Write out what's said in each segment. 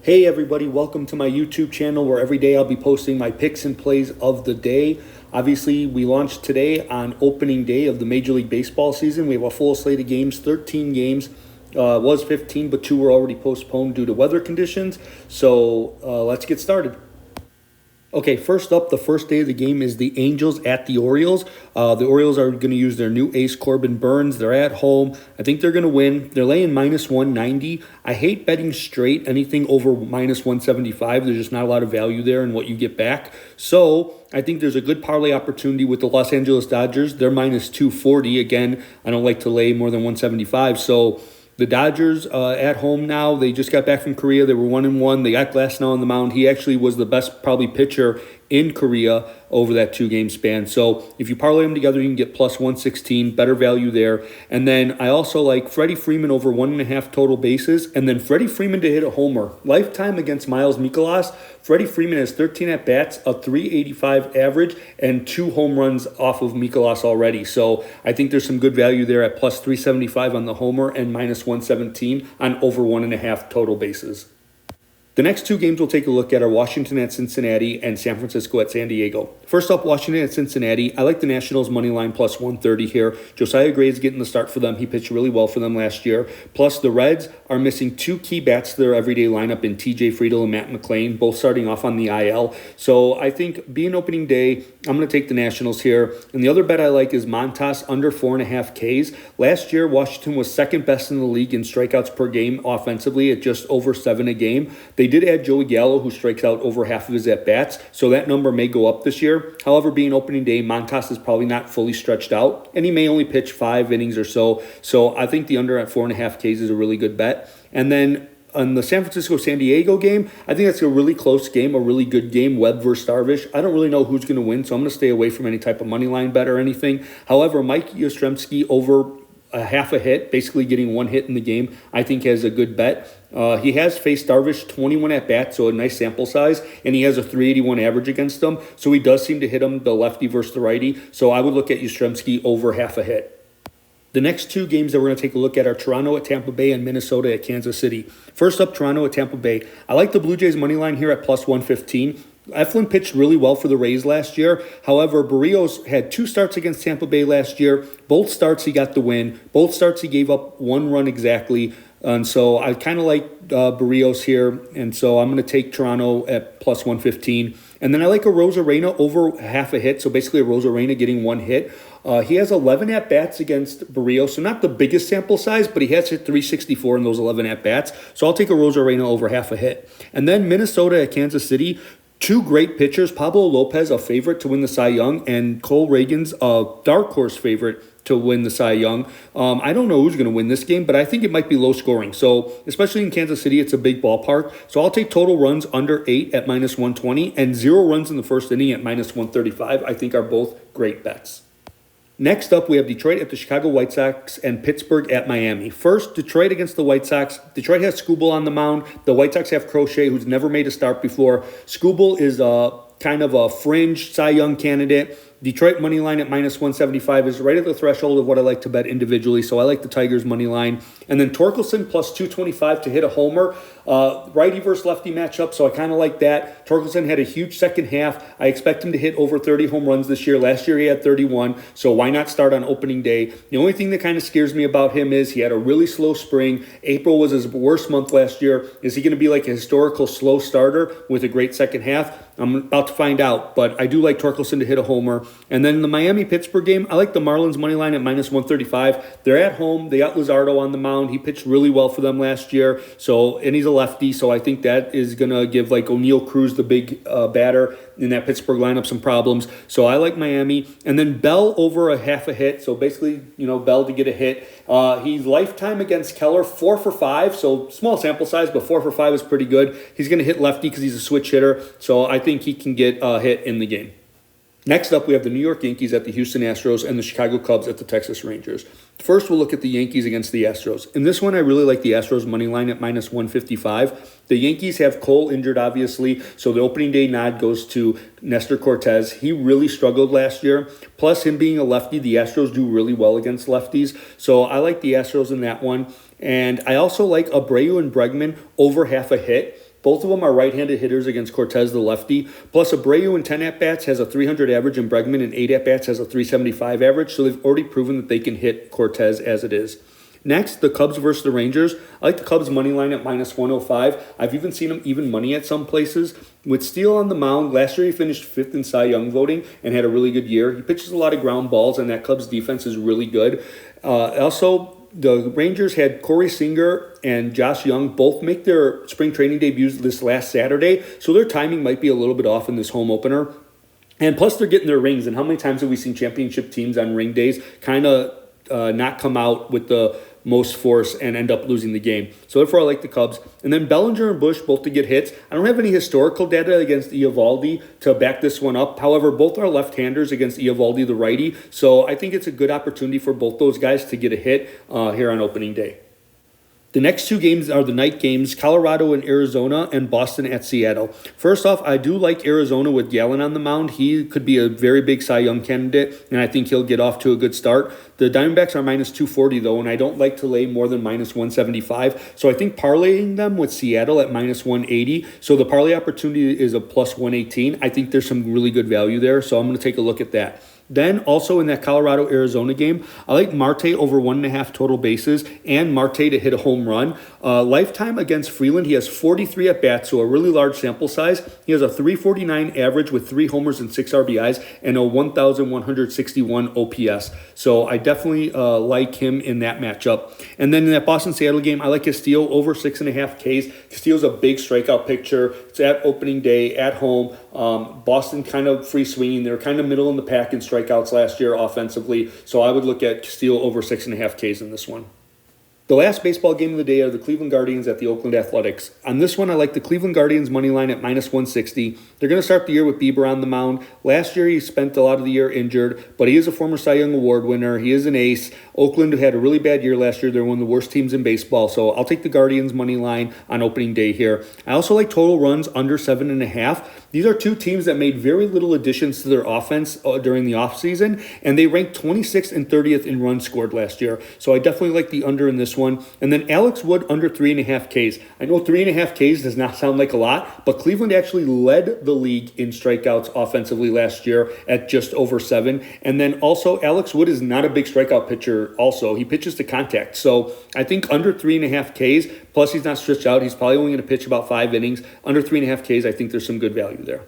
Hey everybody, welcome to my YouTube channel where every day I'll be posting my picks and plays of the day. Obviously, we launched today on opening day of the Major League Baseball season. We have a full slate of games, 13 games. Was 15, but 2 were already postponed due to weather conditions. So let's get started. Okay, first up, the first day of the game is the Angels at the Orioles. The Orioles are going to use their new ace, Corbin Burnes. They're at home. I think they're going to win. They're laying minus 190. I hate betting straight anything over minus 175. There's just not a lot of value there in what you get back. So I think there's a good parlay opportunity with the Los Angeles Dodgers. They're minus 240. Again, I don't like to lay more than 175. So the Dodgers at home now. They just got back from Korea. They were 1-1. They got Glasnow on the mound. He actually was the best probably pitcher in Korea over that 2-game span. So if you parlay them together, you can get plus 116, better value there. And then I also like Freddie Freeman over 1.5 total bases, and then Freddie Freeman to hit a homer. Lifetime against Miles Mikolas. Freddie Freeman has 13 at-bats, a 385 average, and 2 home runs off of Mikolas already. So I think there's some good value there at plus 375 on the homer and minus 117 on over 1.5 total bases. The next 2 games we'll take a look at are Washington at Cincinnati and San Francisco at San Diego. First up, Washington at Cincinnati. I like the Nationals money line plus 130 here. Josiah Gray is getting the start for them. He pitched really well for them last year. Plus, the Reds are missing 2 key bats to their everyday lineup in TJ Friedl and Matt McClain, both starting off on the IL. So I think being opening day, I'm going to take the Nationals here. And the other bet I like is Montas under 4.5 Ks. Last year, Washington was second best in the league in strikeouts per game offensively at just over 7 a game. They did add Joey Gallo, who strikes out over half of his at-bats, so that number may go up this year. However, being opening day, Montas is probably not fully stretched out, and he may only pitch 5 innings or so. So I think the under at 4.5 Ks is a really good bet. And then on the San Francisco-San Diego game, I think that's a really close game, a really good game, Webb versus Darvish. I don't really know who's going to win, so I'm going to stay away from any type of money line bet or anything. However, Mike Yastrzemski over a half a hit, basically getting 1 hit in the game, I think has a good bet. He has faced Darvish 21 at-bats, so a nice sample size, and he has a 381 average against him, so he does seem to hit him, the lefty versus the righty, so I would look at Yastrzemski over half a hit. The next 2 games that we're going to take a look at are Toronto at Tampa Bay and Minnesota at Kansas City. First up, Toronto at Tampa Bay. I like the Blue Jays money line here at plus 115. Eflin pitched really well for the Rays last year. However, Barrios had 2 starts against Tampa Bay last year. Both starts he got the win. Both starts he gave up 1 run exactly. And so I kind of like Barrios here. And so I'm going to take Toronto at plus 115. And then I like a Rosarena over half a hit. So basically a Rosarena getting 1 hit. He has 11 at-bats against Barrios. So not the biggest sample size, but he has hit 364 in those 11 at-bats. So I'll take a Rosarena over half a hit. And then Minnesota at Kansas City. 2 great pitchers, Pablo Lopez, a favorite to win the Cy Young, and Cole Reagan's a dark horse favorite to win the Cy Young. I don't know who's going to win this game, but I think it might be low scoring. So especially in Kansas City, it's a big ballpark. So I'll take total runs under 8 at minus 120 and 0 runs in the first inning at minus 135. I think are both great bets. Next up, we have Detroit at the Chicago White Sox and Pittsburgh at Miami. First, Detroit against the White Sox. Detroit has Skubal on the mound. The White Sox have Crochet, who's never made a start before. Skubal is kind of a fringe Cy Young candidate. Detroit money line at minus 175 is right at the threshold of what I like to bet individually, so I like the Tigers money line. And then Torkelson plus 225 to hit a homer. Righty versus lefty matchup, so I kind of like that. Torkelson had a huge second half. I expect him to hit over 30 home runs this year. Last year he had 31, so why not start on opening day? The only thing that kind of scares me about him is he had a really slow spring. April was his worst month last year. Is he going to be like a historical slow starter with a great second half? I'm about to find out, but I do like Torkelson to hit a homer. And then in the Miami-Pittsburgh game, I like the Marlins money line at minus 135. They're at home. They got Luzardo on the mound. He pitched really well for them last year, and he's a lefty, so I think that is going to give like O'Neal Cruz, the big batter in that Pittsburgh lineup, some problems. So I like Miami. And then Bell over a half a hit, so basically, Bell to get a hit. He's lifetime against Keller, 4 for 5, so small sample size, but 4 for 5 is pretty good. He's going to hit lefty because he's a switch hitter, so I think he can get a hit in the game. Next up, we have the New York Yankees at the Houston Astros and the Chicago Cubs at the Texas Rangers. First, we'll look at the Yankees against the Astros. In this one, I really like the Astros money line at minus 155. The Yankees have Cole injured, obviously, so the opening day nod goes to Nestor Cortez. He really struggled last year. Plus, him being a lefty, the Astros do really well against lefties. So I like the Astros in that one. And I also like Abreu and Bregman over half a hit. Both of them are right-handed hitters against Cortez, the lefty. Plus, Abreu in 10 at-bats has a 300 average, and Bregman in 8 at-bats has a 375 average. So they've already proven that they can hit Cortez as it is. Next, the Cubs versus the Rangers. I like the Cubs money line at minus 105. I've even seen them even money at some places. With Steele on the mound, last year he finished 5th in Cy Young voting and had a really good year. He pitches a lot of ground balls, and that Cubs defense is really good. Also, the Rangers had Corey Seager and Josh Young both make their spring training debuts this last Saturday, so their timing might be a little bit off in this home opener. And plus, they're getting their rings, and how many times have we seen championship teams on ring days kind of not come out with the most force and end up losing the game? So therefore, I like the Cubs. And then Bellinger and Bush both to get hits. I don't have any historical data against Eovaldi to back this one up. However, both are left-handers against Eovaldi, the righty. So I think it's a good opportunity for both those guys to get a hit here on opening day. The next two games are the night games, Colorado and Arizona and Boston at Seattle. First off, I do like Arizona with Gallen on the mound. He could be a very big Cy Young candidate, and I think he'll get off to a good start. The Diamondbacks are minus 240, though, and I don't like to lay more than minus 175. So I think parlaying them with Seattle at minus 180. So the parlay opportunity is a plus 118. I think there's some really good value there, so I'm going to take a look at that. Then also in that Colorado-Arizona game, I like Marte over 1.5 total bases and Marte to hit a home run. Lifetime against Freeland, he has 43 at-bats, so a really large sample size. He has a 349 average with 3 homers and 6 RBIs and a 1,161 OPS. So I definitely like him in that matchup. And then in that Boston-Seattle game, I like Castillo over 6.5 Ks. Castillo's a big strikeout pitcher. It's at opening day, at home. Boston kind of free swinging. They're kind of middle in the pack in strikeouts last year offensively. So I would look at Castillo over 6.5 Ks in this one. The last baseball game of the day are the Cleveland Guardians at the Oakland Athletics. On this one, I like the Cleveland Guardians money line at minus 160. They're going to start the year with Bieber on the mound. Last year, he spent a lot of the year injured, but he is a former Cy Young Award winner. He is an ace. Oakland had a really bad year last year. They're one of the worst teams in baseball, so I'll take the Guardians money line on opening day here. I also like total runs under 7.5. These are two teams that made very little additions to their offense during the offseason, and they ranked 26th and 30th in runs scored last year. So I definitely like the under in this one. And then Alex Wood under 3.5 Ks. I know 3.5 Ks does not sound like a lot, but Cleveland actually led the league in strikeouts offensively last year at just over 7. And then also Alex Wood is not a big strikeout pitcher also. He pitches to contact. So I think under 3.5 Ks, plus he's not stretched out. He's probably only going to pitch about 5 innings. Under 3.5 Ks, I think there's some good value there.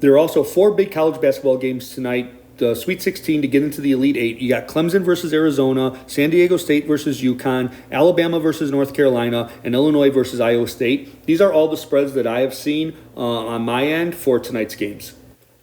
There are also 4 big college basketball games tonight. The Sweet 16 to get into the Elite 8. You got Clemson versus Arizona, San Diego State versus UConn, Alabama versus North Carolina, and Illinois versus Iowa State. These are all the spreads that I have seen on my end for tonight's games.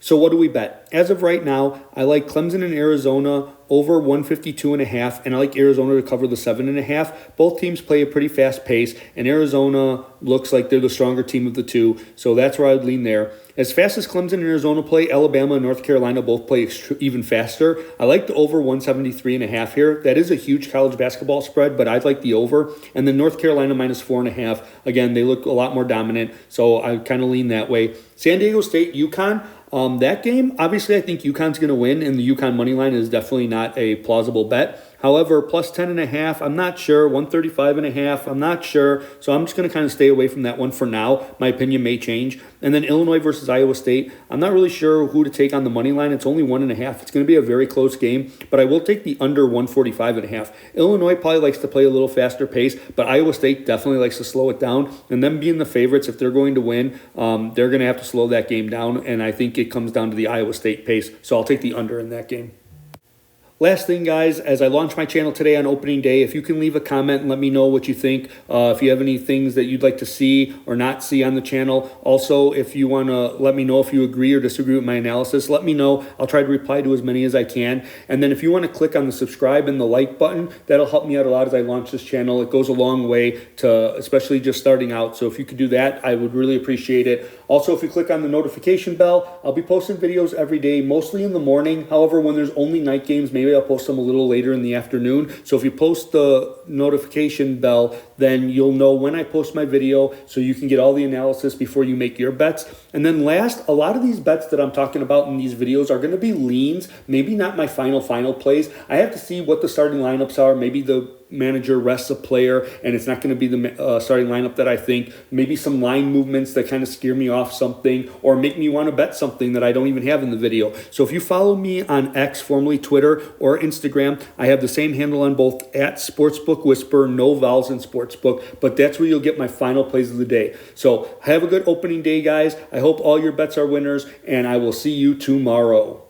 So what do we bet? As of right now, I like Clemson and Arizona over 152.5, and I like Arizona to cover the 7.5. Both teams play a pretty fast pace, and Arizona looks like they're the stronger team of the two, so that's where I'd lean there. As fast as Clemson and Arizona play, Alabama and North Carolina both play even faster. I like the over 173.5 here. That is a huge college basketball spread, but I'd like the over. And then North Carolina minus 4.5. Again, they look a lot more dominant, so I kind of lean that way. San Diego State, UConn. That game, obviously, I think UConn's going to win, and the UConn money line is definitely not a plausible bet. However, plus 10.5, I'm not sure. 135.5, I'm not sure. So I'm just going to kind of stay away from that one for now. My opinion may change. And then Illinois versus Iowa State. I'm not really sure who to take on the money line. It's only 1.5. It's going to be a very close game, but I will take the under 145.5. Illinois probably likes to play a little faster pace, but Iowa State definitely likes to slow it down. And them being the favorites, if they're going to win, they're going to have to slow that game down. And I think it comes down to the Iowa State pace. So I'll take the under in that game. Last thing, guys, as I launch my channel today on opening day, if you can leave a comment and let me know what you think, if you have any things that you'd like to see or not see on the channel. Also, if you want to let me know if you agree or disagree with my analysis, let me know. I'll try to reply to as many as I can. And then if you want to click on the subscribe and the like button, that'll help me out a lot as I launch this channel. It goes a long way to especially just starting out. So if you could do that, I would really appreciate it. Also, if you click on the notification bell, I'll be posting videos every day, mostly in the morning. However, when there's only night games, maybe I'll post them a little later in the afternoon. So if you post the notification bell, then you'll know when I post my video so you can get all the analysis before you make your bets. And then last, a lot of these bets that I'm talking about in these videos are going to be leans, maybe not my final plays. I have to see what the starting lineups are. Maybe the manager rests a player and it's not going to be the starting lineup that I think. Maybe some line movements that kind of scare me off something or make me want to bet something that I don't even have in the video. So if you follow me on X, formerly Twitter, or Instagram, I have the same handle on both, at Sportsbook Whisper, no vowels in Sportsbook, but that's where you'll get my final plays of the day. So have a good opening day, guys. I hope all your bets are winners, and I will see you tomorrow.